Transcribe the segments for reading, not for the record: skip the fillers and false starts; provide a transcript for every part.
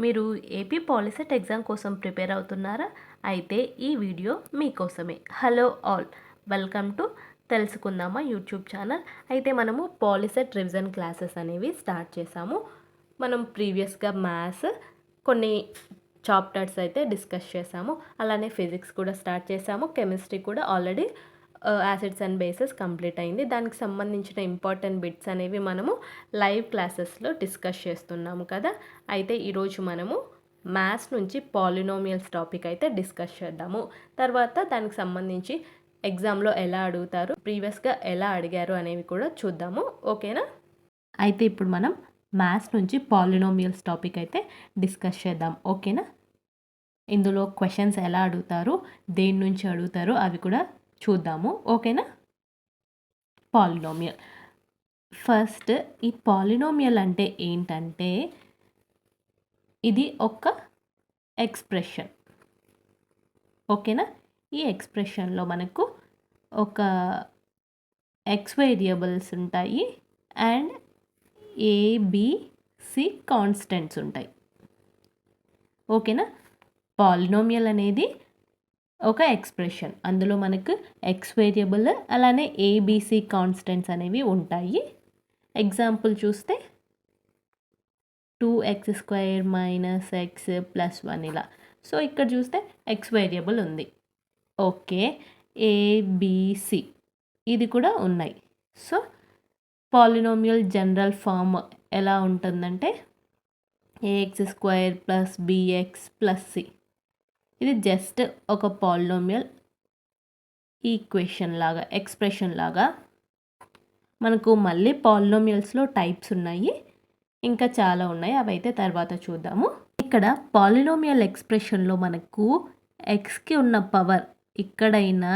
మీరు AP POLYCET exam కోసం prepare అవుతున్నారా? అయితే ఈ వీడియో మీకోసమే. హలో ఆల్, వెల్కమ్ టు తెలుసుకుందామా యూట్యూబ్ ఛానల్. అయితే మనము పాలిసెట్ రివిజన్ క్లాసెస్ అనేవి స్టార్ట్ చేసాము. మనం ప్రీవియస్గా మ్యాథ్స్ కొన్ని చాప్టర్స్ అయితే డిస్కస్ చేసాము. అలానే ఫిజిక్స్ కూడా స్టార్ట్ చేసాము. కెమిస్ట్రీ కూడా already acids and bases complete అయింది. దానికి సంబంధించిన ఇంపార్టెంట్ బిట్స్ అనేవి మనము లైవ్ క్లాసెస్లో డిస్కస్ చేస్తున్నాము కదా. అయితే ఈరోజు మనము మ్యాథ్స్ నుంచి పాలినోమియల్స్ టాపిక్ అయితే డిస్కస్ చేద్దాము. తర్వాత దానికి సంబంధించి ఎగ్జామ్లో ఎలా అడుగుతారు, ప్రీవియస్గా ఎలా అడిగారు అనేవి కూడా చూద్దాము. ఓకేనా? అయితే ఇప్పుడు మనం మ్యాథ్స్ నుంచి పాలినోమియల్స్ టాపిక్ అయితే డిస్కస్ చేద్దాం. ఓకేనా? ఇందులో క్వశ్చన్స్ ఎలా అడుగుతారు, దేని నుంచి అడుగుతారు అవి కూడా చూద్దాము. ఓకేనా? పాలినోమియల్. ఫస్ట్ ఈ పాలినోమియల్ అంటే ఏంటంటే ఇది ఒక ఎక్స్ప్రెషన్. ఓకేనా? ఈ ఎక్స్ప్రెషన్లో మనకు ఒక ఎక్స్ వేరియబుల్స్ ఉంటాయి అండ్ ఏబిసి కాన్స్టెంట్స్ ఉంటాయి. ఓకేనా? పాలినోమియల్ అనేది ఒక ఎక్స్ప్రెషన్, అందులో మనకు ఎక్స్ వేరియబుల్ అలానే ఏబిసి కాన్స్టెంట్స్ అనేవి ఉంటాయి. ఎగ్జాంపుల్ చూస్తే 2x² - x + 1 ఇలా. సో ఇక్కడ చూస్తే ఎక్స్ వేరియబుల్ ఉంది. ఓకే, ఏబిసి ఇది కూడా ఉన్నాయి. సో పాలినోమియల్ జనరల్ ఫామ్ ఎలా ఉంటుందంటే ax² + bx + c. ఇది జస్ట్ ఒక పాలినోమియల్ ఈక్వేషన్ లాగా, ఎక్స్ప్రెషన్ లాగా. మనకు మళ్ళీ పాలినోమియల్స్లో టైప్స్ ఉన్నాయి, ఇంకా చాలా ఉన్నాయి, అవైతే తర్వాత చూద్దాము. ఇక్కడ పాలినోమియల్ ఎక్స్ప్రెషన్లో మనకు ఎక్స్కి ఉన్న పవర్ ఇక్కడైనా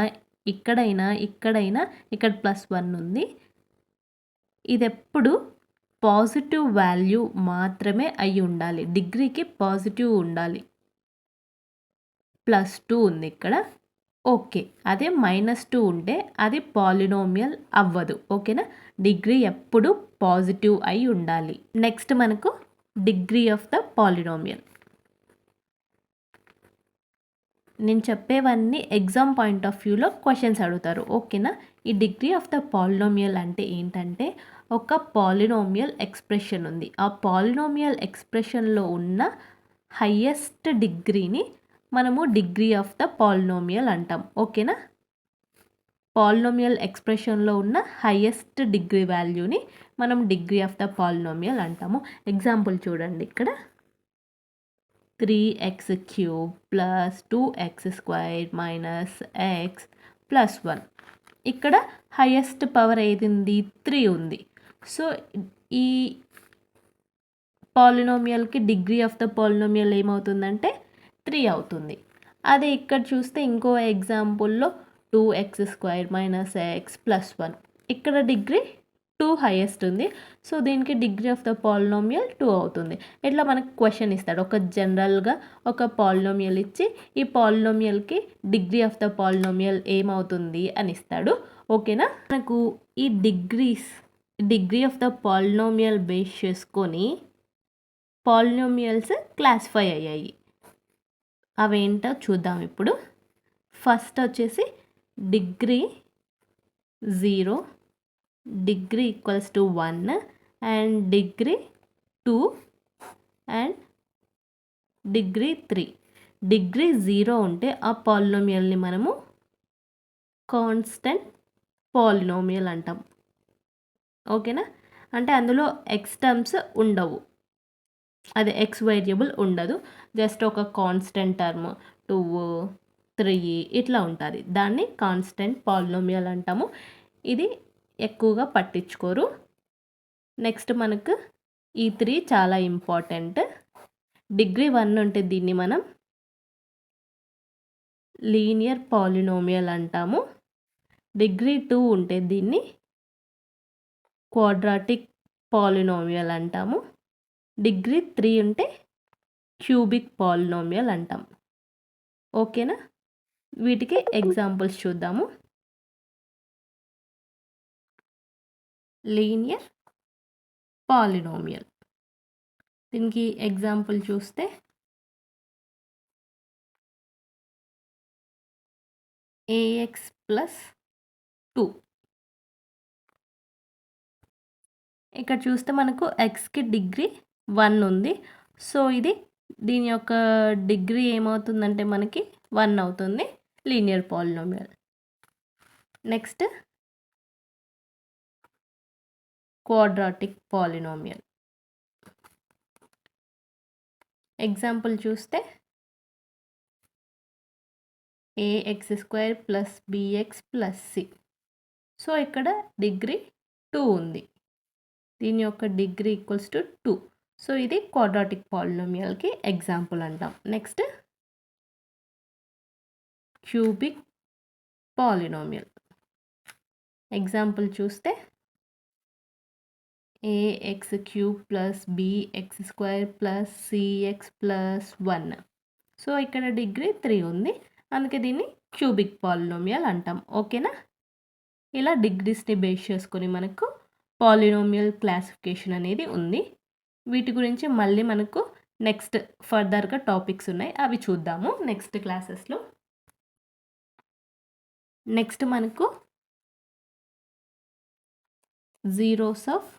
ఇక్కడైనా ఇక్కడైనా ఇక్కడ +1 ఉంది. ఇది ఎప్పుడు పాజిటివ్ వాల్యూ మాత్రమే అయి ఉండాలి, డిగ్రీకి పాజిటివ్ ఉండాలి. +2 ఉంది ఇక్కడ. ఓకే, అదే -2 ఉంటే అది పాలినోమియల్ అవ్వదు. ఓకేనా? డిగ్రీ ఎప్పుడు పాజిటివ్ అయి ఉండాలి. నెక్స్ట్ మనకు డిగ్రీ ఆఫ్ ద పాలినోమియల్. నేను చెప్పేవన్నీ ఎగ్జామ్ పాయింట్ ఆఫ్ వ్యూలో క్వశ్చన్స్ అడుగుతారు. ఓకేనా? ఈ డిగ్రీ ఆఫ్ ద పాలినోమియల్ అంటే ఏంటంటే ఒక పాలినోమియల్ ఎక్స్ప్రెషన్ ఉంది, ఆ పాలినోమియల్ ఎక్స్ప్రెషన్లో ఉన్న హయ్యెస్ట్ డిగ్రీని మనము డిగ్రీ ఆఫ్ ద పాలినోమియల్ అంటాం. ఓకేనా? పాలినోమియల్ ఎక్స్ప్రెషన్లో ఉన్న హయ్యెస్ట్ డిగ్రీ వాల్యూని మనం డిగ్రీ ఆఫ్ ద పాలినోమియల్ అంటాము. ఎగ్జాంపుల్ చూడండి, ఇక్కడ 3x³ + 2x² - x + 1. ఇక్కడ హయ్యెస్ట్ పవర్ ఏది ఉంది? 3 ఉంది. సో ఈ పాలినోమియల్కి డిగ్రీ ఆఫ్ ద పాలినోమియల్ ఏమవుతుందంటే 3 అవుతుంది. అదే ఇక్కడ చూస్తే ఇంకో ఎగ్జాంపుల్లో 2x² - x + 1. ఇక్కడ డిగ్రీ 2 హైయెస్ట్ ఉంది. సో దీనికి డిగ్రీ ఆఫ్ ద పాలినోమియల్ 2 అవుతుంది. ఇట్లా మనకు క్వశ్చన్ ఇస్తాడు, ఒక జనరల్గా ఒక పాలినోమియల్ ఇచ్చి ఈ పాలినోమియల్కి డిగ్రీ ఆఫ్ ద పాలినోమియల్ ఏమవుతుంది అని ఇస్తాడు. ఓకేనా? మనకు ఈ degree of the polynomial base చేసుకొని పాలినోమియల్స్ క్లాసిఫై అయ్యాయి. అవేంటో చూద్దాం ఇప్పుడు. ఫస్ట్ వచ్చేసి degree 0, degree = 1 and degree 2 and degree 3. Degree 0 ఉంటే ఆ పాలినోమియల్ని మనము కాన్స్టెంట్ పాలినోమియల్ అంటాం. ఓకేనా? అంటే అందులో ఎక్స్ టర్మ్స్ ఉండవు, అది ఎక్స్ వేరియబుల్ ఉండదు, జస్ట్ ఒక కాన్స్టెంట్ టర్మ్ 2, 3 ఇట్లా ఉంటుంది. దాన్ని కాన్స్టెంట్ పాలినోమియల్ అంటాము. ఇది ఎక్కువగా పట్టించుకోరు. నెక్స్ట్ మనకు ఈ 3 చాలా ఇంపార్టెంట్. డిగ్రీ 1 ఉంటే దీన్ని మనం లీనియర్ పాలినోమియల్ అంటాము. డిగ్రీ 2 ఉంటే దీన్ని క్వాడ్రాటిక్ పాలినోమియల్ అంటాము. డిగ్రీ 3 ఉంటే క్యూబిక్ పాలినోమియల్ అంటాం. ఓకేనా? వీటికి ఎగ్జాంపుల్స్ చూద్దాము. Linear polynomial. దీనికి ఎగ్జాంపుల్ చూస్తే ఏఎక్స్ ప్లస్ 2. ఇక్కడ చూస్తే మనకు ఎక్స్కి డిగ్రీ 1 ఉంది. సో ఇది దీని యొక్క డిగ్రీ ఏమవుతుందంటే మనకి 1 అవుతుంది, linear polynomial. Next quadratic polynomial. Example చూస్తే ax² plus bx plus c. So ఇక్కడ డిగ్రీ 2 ఉంది, దీని యొక్క డిగ్రీ ఈక్వల్స్ టు 2. సో ఇది క్వాడ్రాటిక్ పాలినామియల్కి ఎగ్జాంపుల్ అంటాం. Next cubic polynomial. ఎగ్జాంపుల్ చూస్తే ax³ plus bx² plus cx plus 1. So ఇక్కడ డిగ్రీ 3 ఉంది, అందుకే దీన్ని క్యూబిక్ పాలినామియల్ అంటాం. ఓకేనా? ఇలా డిగ్రీస్ని బేస్ చేసుకొని మనకు పాలినామియల్ క్లాసిఫికేషన్ అనేది ఉంది. వీటి గురించి మళ్ళీ మనకు నెక్స్ట్ ఫర్దర్గా టాపిక్స్ ఉన్నాయి, అవి చూద్దాము నెక్స్ట్ క్లాసెస్లో. నెక్స్ట్ మనకు జీరోస్ ఆఫ్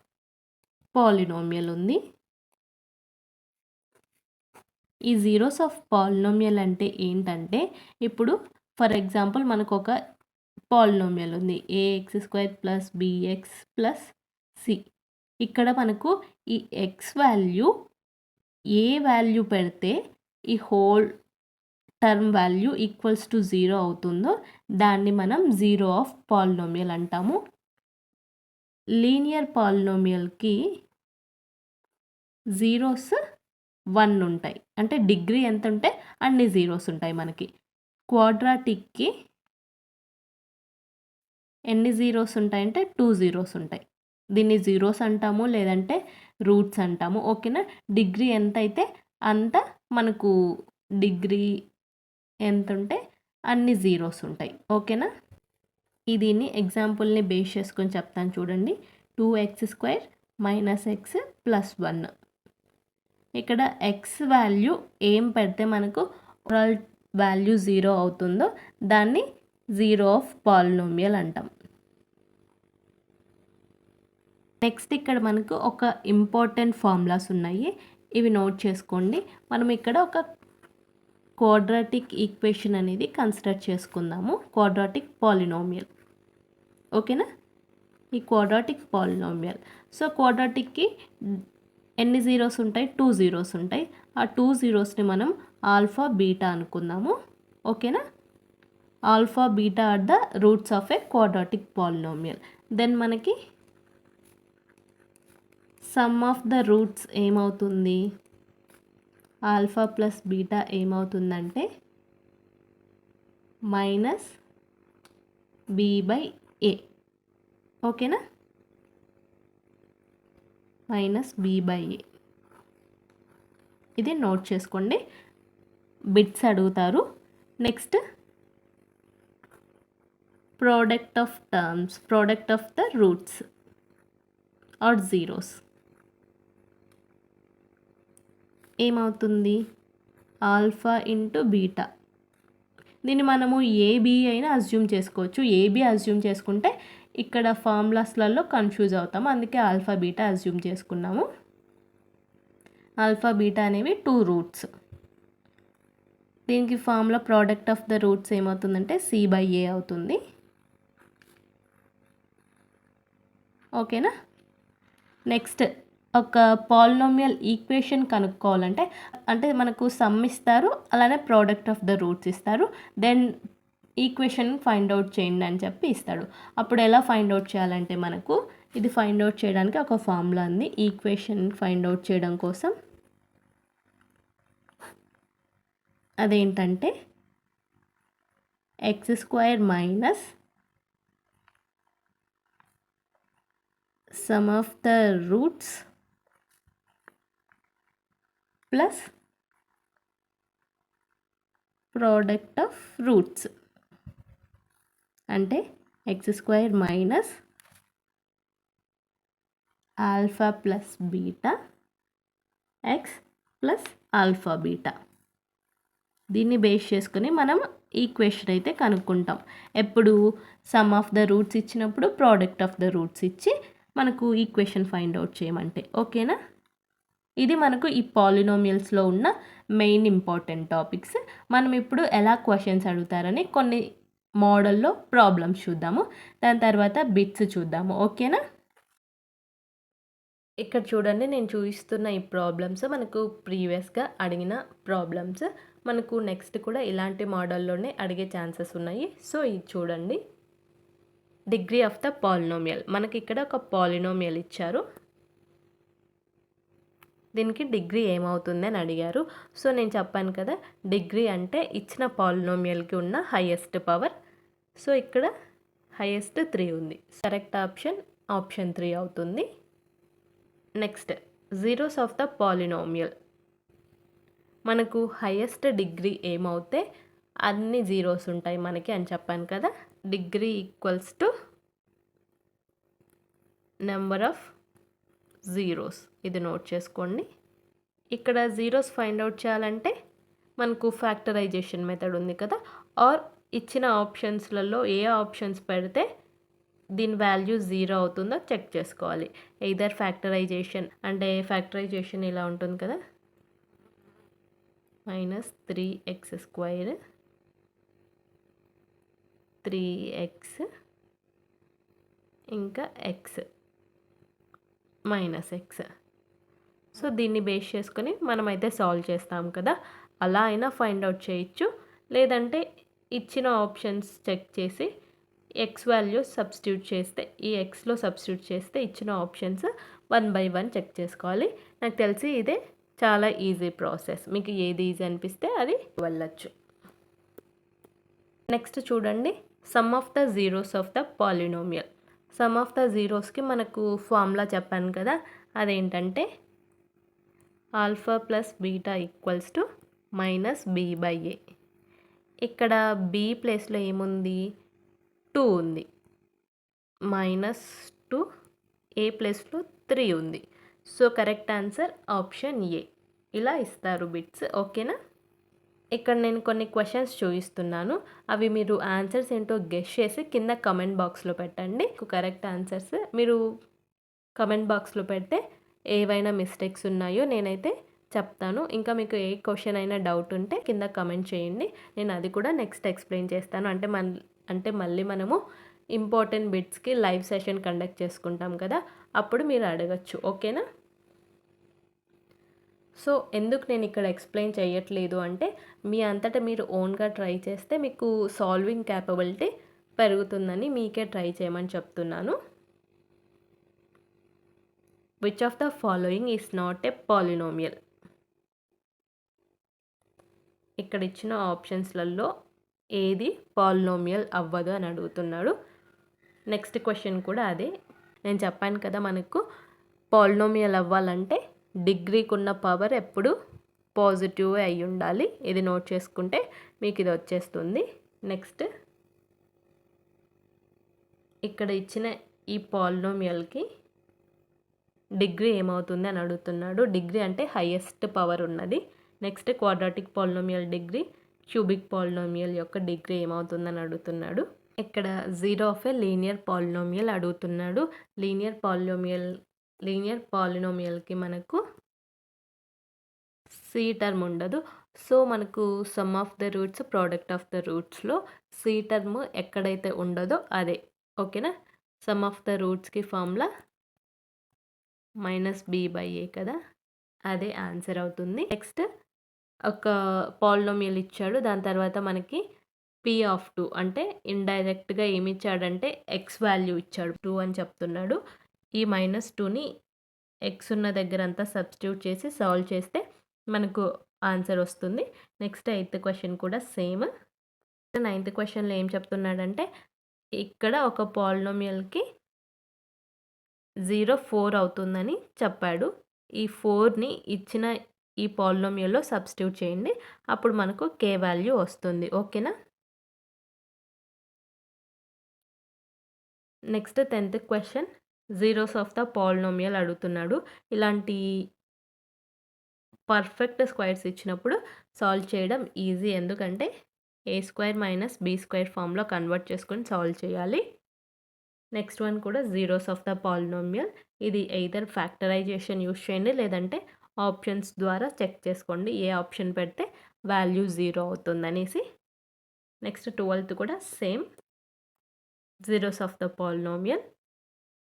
పాలినామియల్ ఉంది. ఈ జీరోస్ ఆఫ్ పాలినామియల్ అంటే ఏంటంటే, ఇప్పుడు ఫర్ ఎగ్జాంపుల్ మనకు ఒక పాలినామియల్ ఉంది ax² plus bx plus c. ఇక్కడ మనకు ఈ x వాల్యూ ఏ వాల్యూ పెడితే ఈ whole term value equals to 0 అవుతుందో దాన్ని మనం జీరో ఆఫ్ పాలినామియల్ అంటాము. లీనియర్ పాలినామియల్కి జీరోస్ 1 ఉంటాయి, అంటే డిగ్రీ ఎంత ఉంటే అన్ని జీరోస్ ఉంటాయి మనకి. క్వాడ్రాటిక్కి ఎన్ని జీరోస్ ఉంటాయంటే 2 జీరోస్ ఉంటాయి. దీన్ని జీరోస్ అంటాము, లేదంటే రూట్స్ అంటాము. ఓకేనా? డిగ్రీ ఎంత అయితే అంత మనకు డిగ్రీ ఎంత ఉంటే అన్ని జీరోస్ ఉంటాయి. ఓకేనా? దీన్ని ఎగ్జాంపుల్ని బేస్ చేసుకొని చెప్తాను చూడండి. 2x² minus x plus 1. ఇక్కడ x వాల్యూ ఏం పెడితే మనకు ఓవరాల్ వాల్యూ 0 అవుతుందో దాన్ని జీరో ఆఫ్ పాలినామియల్ అంటాం. నెక్స్ట్ ఇక్కడ మనకు ఒక ఇంపార్టెంట్ ఫార్ములాస్ ఉన్నాయి, ఇవి నోట్ చేసుకోండి. మనం ఇక్కడ ఒక క్వాడ్రాటిక్ ఈక్వేషన్ అనేది కన్సిడర్ చేసుకుందాము, క్వాడ్రాటిక్ పాలినామియల్. ఓకేనా? ఈ క్వాడ్రాటిక్ పాలినామియల్. సో క్వాడ్రాటిక్కి ఎన్ని జీరోస్ ఉంటాయి? 2 జీరోస్ ఉంటాయి. ఆ 2 జీరోస్ని మనం ఆల్ఫా బీటా అనుకుందాము. ఓకేనా? Alpha beta are the roots of a quadratic polynomial. Then మనకి సమ్ ఆఫ్ ద రూట్స్ ఏమవుతుంది? ఆల్ఫా ప్లస్ బీటా ఏమవుతుందంటే మైనస్ b/a. ఓకేనా? Minus b/a. ఇది నోట్ చేసుకోండి, బిట్స్ అడుగుతారు. Next product of terms, product of the roots are zeros ఏమవుతుంది? Alpha into beta. దీన్ని మనము ఏబి అయినా అజ్యూమ్ చేసుకోవచ్చు. ఏబి అజ్యూమ్ చేసుకుంటే ఇక్కడ ఫార్ములాస్లలో కన్ఫ్యూజ్ అవుతాము, అందుకే ఆల్ఫా బీటా అజ్యూమ్ చేసుకున్నాము. ఆల్ఫా బీటా అనేవి 2 రూట్స్. దీనికి formula product of the roots ఏమవుతుందంటే c/a అవుతుంది. ఓకేనా? నెక్స్ట్ ఒక పాలినామియల్ ఈక్వేషన్ కనుక్కోవాలంటే, అంటే మనకు సమ్ ఇస్తారు, అలానే ప్రోడక్ట్ ఆఫ్ ద రూట్స్ ఇస్తారు, దెన్ ఈక్వేషన్ ఫైండ్ అవుట్ చేయండి అని చెప్పి ఇస్తాడు. అప్పుడు ఎలా ఫైండ్ అవుట్ చేయాలంటే మనకు ఇది ఫైండ్ అవుట్ చేయడానికి ఒక ఫార్ములా ఉంది. ఈక్వేషన్ ఫైండ్ అవుట్ చేయడం కోసం అదేంటంటే x² minus sum of the roots plus product of roots. అంటే x² minus alpha plus beta X plus alpha beta. దీన్ని బేస్ చేసుకుని మనం ఈక్వేషన్ అయితే కనుక్కుంటాం. ఎప్పుడు సమ్ ఆఫ్ ద రూట్స్ ఇచ్చినప్పుడు ప్రోడక్ట్ ఆఫ్ ద రూట్స్ ఇచ్చి మనకు ఈక్వేషన్ ఫైండ్ అవుట్ చేయమంటే. ఓకేనా? ఇది మనకు ఈ పాలినోమియల్స్లో ఉన్న మెయిన్ ఇంపార్టెంట్ టాపిక్స్. మనం ఇప్పుడు ఎలా క్వశ్చన్స్ అడుగుతారని కొన్ని మోడల్లో ప్రాబ్లమ్స్ చూద్దాము. దాని తర్వాత బిట్స్ చూద్దాము. ఓకేనా? ఇక్కడ చూడండి, నేను చూపిస్తున్న ఈ ప్రాబ్లమ్స్ మనకు ప్రీవియస్గా అడిగిన ప్రాబ్లమ్స్. మనకు నెక్స్ట్ కూడా ఇలాంటి మోడల్లోనే అడిగే ఛాన్సెస్ ఉన్నాయి. సో ఇది చూడండి, డిగ్రీ ఆఫ్ ద పాలినోమియల్. మనకి ఇక్కడ ఒక పాలినోమియల్ ఇచ్చారు, దీనికి డిగ్రీ ఏమవుతుంది అని అడిగారు. సో నేను చెప్పాను కదా, డిగ్రీ అంటే ఇచ్చిన పాలినోమియల్కి ఉన్న హైయెస్ట్ పవర్. సో ఇక్కడ హైయెస్ట్ 3 ఉంది. కరెక్ట్ ఆప్షన్ ఆప్షన్ 3 అవుతుంది. Next zeros of the polynomial. మనకు హైయెస్ట్ డిగ్రీ ఏమవుతే అన్ని జీరోస్ ఉంటాయి మనకి అని చెప్పాను కదా. Degree equals to number of zeros. ఇది నోట్ చేసుకోండి. ఇక్కడ జీరోస్ ఫైండ్ అవుట్ చేయాలంటే మనకు ఫ్యాక్టరైజేషన్ మెథడ్ ఉంది కదా, ఆర్ ఇచ్చిన ఆప్షన్స్లలో ఏ ఆప్షన్స్ పెడితే దీని వాల్యూ 0 అవుతుందో చెక్ చేసుకోవాలి. ఎయిదర్ ఫ్యాక్టరైజేషన్ అంటే ఫ్యాక్టరైజేషన్ ఇలా ఉంటుంది కదా, -3x² 3x ఇంకా x -x. సో దీన్ని బేస్ చేసుకొని మనమైతే సాల్వ్ చేస్తాం కదా. అలా అయినా ఫైండ్ అవుట్ చేయొచ్చు, లేదంటే ఇచ్చిన ఆప్షన్స్ చెక్ చేసి ఎక్స్ వాల్యూ సబ్స్టిట్యూట్ చేస్తే, ఈ ఎక్స్లో సబ్స్టిట్యూట్ చేస్తే ఇచ్చిన ఆప్షన్స్ 1 by 1 చెక్ చేసుకోవాలి. నాకు తెలిసి ఇదే చాలా ఈజీ ప్రాసెస్. మీకు ఏది ఈజీ అనిపిస్తే అది వెళ్ళచ్చు. నెక్స్ట్ చూడండి, sum of the zeros of the polynomial. Sum of the జీరోస్కి మనకు ఫార్ములా చెప్పాను కదా, అదేంటంటే alpha plus beta equals to -b/a. ఇక్కడ b ప్లేస్లో ఏముంది, 2 ఉంది, -2, a ప్లేస్లో 3 ఉంది. So correct answer option A. ఇలా ఇస్తారు బిట్స్. ఓకేనా? ఇక్కడ నేను కొన్ని క్వశ్చన్స్ చూపిస్తున్నాను, అవి మీరు ఆన్సర్స్ ఏంటో గెస్ చేసి కింద కమెంట్ బాక్స్లో పెట్టండి. కరెక్ట్ ఆన్సర్స్ మీరు కమెంట్ బాక్స్లో పెడితే ఏవైనా మిస్టేక్స్ ఉన్నాయో నేనైతే చెప్తాను. ఇంకా మీకు ఏ క్వశ్చన్ అయినా డౌట్ ఉంటే కింద కమెంట్ చేయండి, నేను అది కూడా నెక్స్ట్ ఎక్స్ప్లెయిన్ చేస్తాను. అంటే మళ్ళీ మనము ఇంపార్టెంట్ బిట్స్కి లైవ్ సెషన్ కండక్ట్ చేసుకుంటాం కదా, అప్పుడు మీరు అడగచ్చు. ఓకేనా? సో ఎందుకు నేను ఇక్కడ ఎక్స్ప్లెయిన్ చేయట్లేదు అంటే, మీ అంతటా మీరు ఓన్గా ట్రై చేస్తే మీకు సాల్వింగ్ క్యాపబిలిటీ పెరుగుతుందని మీకే ట్రై చేయమని చెప్తున్నాను. Which of the following is not a polynomial. ఇక్కడ ఇచ్చిన ఆప్షన్స్లలో ఏది పాలినోమియల్ అవ్వదు అని అడుగుతున్నాడు. నెక్స్ట్ క్వశ్చన్ కూడా అదే. నేను చెప్పాను కదా, మనకు పాలినోమియల్ అవ్వాలంటే డిగ్రీకి ఉన్న పవర్ ఎప్పుడు పాజిటివ్ అయి ఉండాలి. ఇది నోట్ చేసుకుంటే మీకు ఇది వచ్చేస్తుంది. నెక్స్ట్ ఇక్కడ ఇచ్చిన ఈ పాలినోమియల్కి డిగ్రీ ఏమవుతుంది అని అడుగుతున్నాడు. డిగ్రీ అంటే హైయెస్ట్ పవర్ ఉన్నది. Next quadratic polynomial degree, cubic polynomial యొక్క డిగ్రీ ఏమవుతుందని అడుగుతున్నాడు. ఇక్కడ zero of a linear polynomial అడుగుతున్నాడు. లీనియర్ పాలినోమియల్కి మనకు సి టర్మ్ ఉండదు. సో మనకు sum of the roots, product of the రూట్స్లో సి టర్మ్ ఎక్కడైతే ఉండదో అదే. ఓకేనా? సమ్ ఆఫ్ ద రూట్స్కి ఫార్ములా -b/a కదా, అదే ఆన్సర్ అవుతుంది. నెక్స్ట్ ఒక పాలినోమియల్ ఇచ్చాడు, దాని తర్వాత మనకి p(2) అంటే ఇండైరెక్ట్గా ఏమి ఇచ్చాడంటే ఎక్స్ వాల్యూ ఇచ్చాడు, 2 అని చెప్తున్నాడు. ఈ -2ని ఎక్స్ ఉన్న దగ్గర అంతా సబ్స్టిట్యూట్ చేసి సాల్వ్ చేస్తే మనకు ఆన్సర్ వస్తుంది. నెక్స్ట్ 8th క్వశ్చన్ కూడా సేమ్. 9th క్వశ్చన్లో ఏం చెప్తున్నాడంటే, ఇక్కడ ఒక పాలినోమియల్కి 0, 4 అవుతుందని చెప్పాడు. ఈ 4ని ఇచ్చిన ఈ పాలినోమియల్లో సబ్స్టిట్యూట్ చేయండి, అప్పుడు మనకు k వాల్యూ వస్తుంది. ఓకేనా? Next 10th question zeros of the polynomial అడుగుతున్నాడు. ఇలాంటి పర్ఫెక్ట్ స్క్వేర్స్ ఇచ్చినప్పుడు సాల్వ్ చేయడం ఈజీ. ఎందుకంటే ఏ స్క్వేర్ మైనస్ బీ స్క్వేర్ ఫామ్లో కన్వర్ట్ చేసుకొని సాల్వ్ చేయాలి. నెక్స్ట్ వన్ కూడా జీరోస్ ఆఫ్ ద పాలినోమియల్. ఇది ఎయిదర్ ఫ్యాక్టరైజేషన్ యూస్ చేయండి, లేదంటే ఆప్షన్స్ ద్వారా చెక్ చేసుకోండి ఏ ఆప్షన్ పెడితే వాల్యూ 0 అవుతుందనేసి. నెక్స్ట్ 12th కూడా same zeros of the polynomial.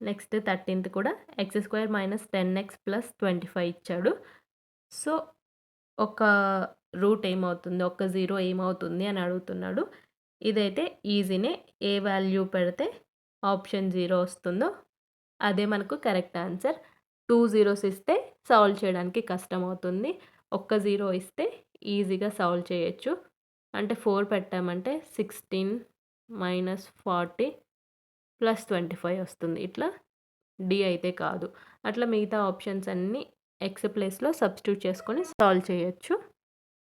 Next 13th కూడా x² మైనస్ 10x ప్లస్ 25 ఇచ్చాడు. సో ఒక రూట్ ఏమవుతుంది, ఒక జీరో ఏమవుతుంది అని అడుగుతున్నాడు. ఇదైతే ఈజీనే, ఏ వాల్యూ పెడితే ఆప్షన్ 0 వస్తుందో అదే మనకు కరెక్ట్ ఆన్సర్. 2 zeros ఇస్తే సాల్వ్ చేయడానికి కష్టం అవుతుంది. ఒక్క 0 ఇస్తే ఈజీగా సాల్వ్ చేయొచ్చు. అంటే 4 పెట్టామంటే 16 మైనస్ 40 ప్లస్ 25 వస్తుంది. ఇట్లా డి అయితే కాదు. అట్లా మిగతా ఆప్షన్స్ అన్నీ ఎక్స్ ప్లేస్లో సబ్స్టిట్యూట్ చేసుకొని సాల్వ్ చేయొచ్చు.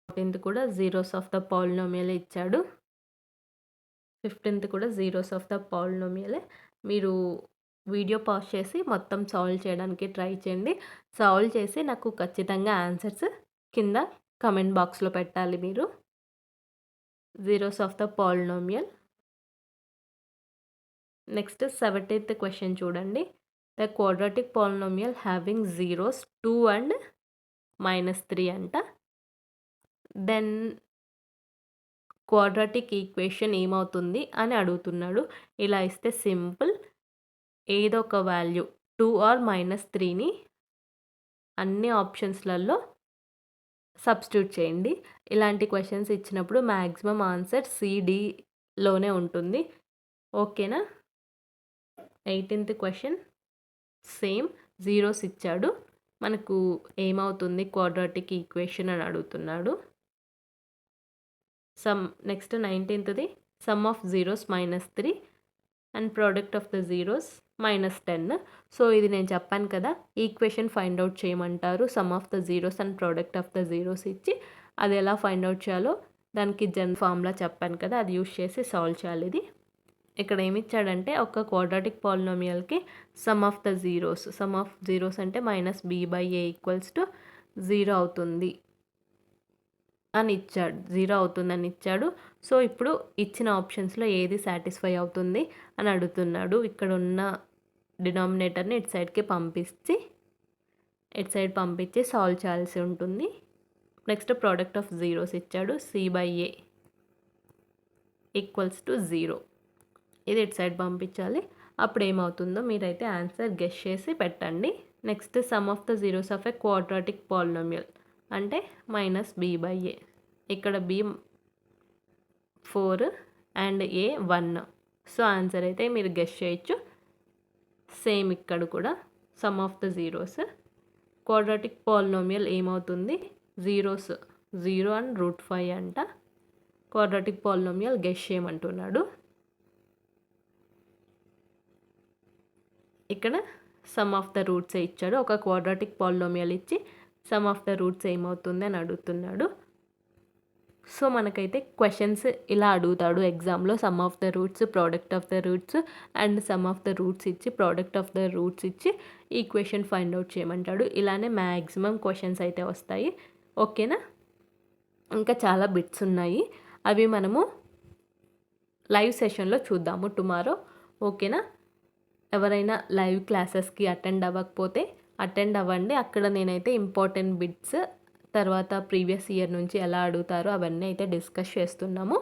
14th కూడా జీరోస్ ఆఫ్ ద పాలినోమియల్ ఇచ్చాడు. 15th కూడా జీరోస్ ఆఫ్ ద పాలినోమియలే. మీరు వీడియో పాజ్ చేసి మొత్తం సాల్వ్ చేయడానికి ట్రై చేయండి. సాల్వ్ చేసి నాకు ఖచ్చితంగా ఆన్సర్స్ కింద కమెంట్ బాక్స్లో పెట్టాలి మీరు. Zeros of the polynomial. Next 17th question చూడండి. The quadratic polynomial having zeros 2 and -3 అంట. దెన్ క్వాడ్రాటిక్ ఈక్వేషన్ ఏమవుతుంది అని అడుగుతున్నాడు. ఇలా ఇస్తే సింపుల్, ఏదో ఒక వాల్యూ 2 or -3ని అన్ని ఆప్షన్స్లలో సబ్స్టిట్యూట్ చేయండి. ఇలాంటి క్వశ్చన్స్ ఇచ్చినప్పుడు మ్యాక్సిమం ఆన్సర్ సిడిలోనే ఉంటుంది. ఓకేనా. 18th క్వశ్చన్ సేమ్ జీరోస్ ఇచ్చాడు. మనకు ఏమవుతుంది క్వాడ్రాటిక్ ఈక్వేషన్ అని అడుగుతున్నాడు. నెక్స్ట్ 19thది sum of zeros -3 and product of the zeros -10. So ఇది నేను చెప్పాను కదా, ఈక్వేషన్ ఫైండ్ అవుట్ చేయమంటారు. Sum of the zeros and product of the zeros ఇచ్చి అది ఎలా ఫైండ్ అవుట్ చేయాలో దానికి ఫార్ములా చెప్పాను కదా, అది యూస్ చేసి సాల్వ్ చేయాలి. ఇది ఇక్కడ ఏమి ఇచ్చాడంటే ఒక క్వాడ్రాటిక్ పాలినోమియల్కి సమ్ ఆఫ్ ద జీరోస్ అంటే -b/a = 0 అవుతుంది అని ఇచ్చాడు. 0 అవుతుందని ఇచ్చాడు. సో ఇప్పుడు ఇచ్చిన ఆప్షన్స్లో ఏది సాటిస్ఫై అవుతుంది అని అడుగుతున్నాడు. ఇక్కడ ఉన్న డినామినేటర్ని ఇటు సైడ్ పంపించి సాల్వ్ చేయాల్సి ఉంటుంది. నెక్స్ట్ ప్రోడక్ట్ ఆఫ్ జీరోస్ ఇచ్చాడు. c/a = 0. ఇది ఇటు సైడ్ పంపించాలి. అప్పుడు ఏమవుతుందో మీరైతే ఆన్సర్ గెస్ చేసి పెట్టండి. Next some of the zeros of a quadratic polynomial అంటే -b/a. ఇక్కడ b 4 and a 1. So answer అయితే మీరు గెస్ చేయొచ్చు. సేమ్ ఇక్కడ కూడా some of the zeros quadratic polynomial ఏమవుతుంది, జీరోస్ 0 and √5 అంట. క్వాడ్రాటిక్ పాలినోమియల్ గెస్ చేయమంటున్నాడు. ఇక్కడ సమ్ ఆఫ్ ద రూట్స్ ఇచ్చాడు. ఒక క్వాడ్రాటిక్ పాలినోమియల్ ఇచ్చి సమ్ ఆఫ్ ద రూట్స్ ఏమవుతుంది అని అడుగుతున్నాడు. సో మనకైతే క్వశ్చన్స్ ఇలా అడుగుతాడు ఎగ్జామ్లో. Some of the roots, product of the roots and some of the roots ఇచ్చి ప్రోడక్ట్ ఆఫ్ ద రూట్స్ ఇచ్చి ఈక్వేషన్ ఫైండ్ అవుట్ చేయమంటాడు. ఇలానే మ్యాక్సిమం క్వశ్చన్స్ అయితే వస్తాయి. ఓకేనా. ఇంకా చాలా బిట్స్ ఉన్నాయి, అవి మనము లైవ్ సెషన్లో చూద్దాము టుమారో. ఓకేనా. ఎవరైనా లైవ్ క్లాసెస్కి అటెండ్ అవ్వకపోతే అటెండ్ అవ్వండి. అక్కడ నేనైతే ఇంపార్టెంట్ బిట్స్, తర్వాత ప్రీవియస్ ఇయర్ నుంచి ఎలా అడుగుతారో అవన్నీ అయితే డిస్కస్ చేస్తున్నాము.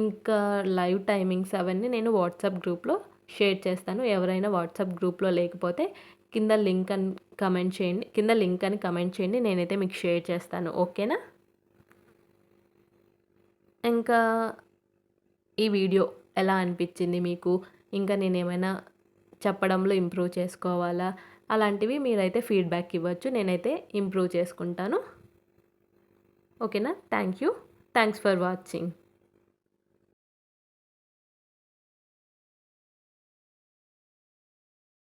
ఇంకా లైవ్ టైమింగ్స్ అవన్నీ నేను వాట్సాప్ గ్రూప్లో షేర్ చేస్తాను. ఎవరైనా వాట్సాప్ గ్రూప్లో లేకపోతే కింద లింక్ అని కమెంట్ చేయండి, నేనైతే మీకు షేర్ చేస్తాను. ఓకేనా. ఇంకా ఈ వీడియో ఎలా అనిపించింది మీకు, ఇంకా నేనేమైనా చెప్పడంలో ఇంప్రూవ్ చేసుకోవాలా, అలాంటివి మీరైతే ఫీడ్బ్యాక్ ఇవ్వచ్చు. నేనైతే ఇంప్రూవ్ చేసుకుంటాను. ఓకేనా. Thanks for watching.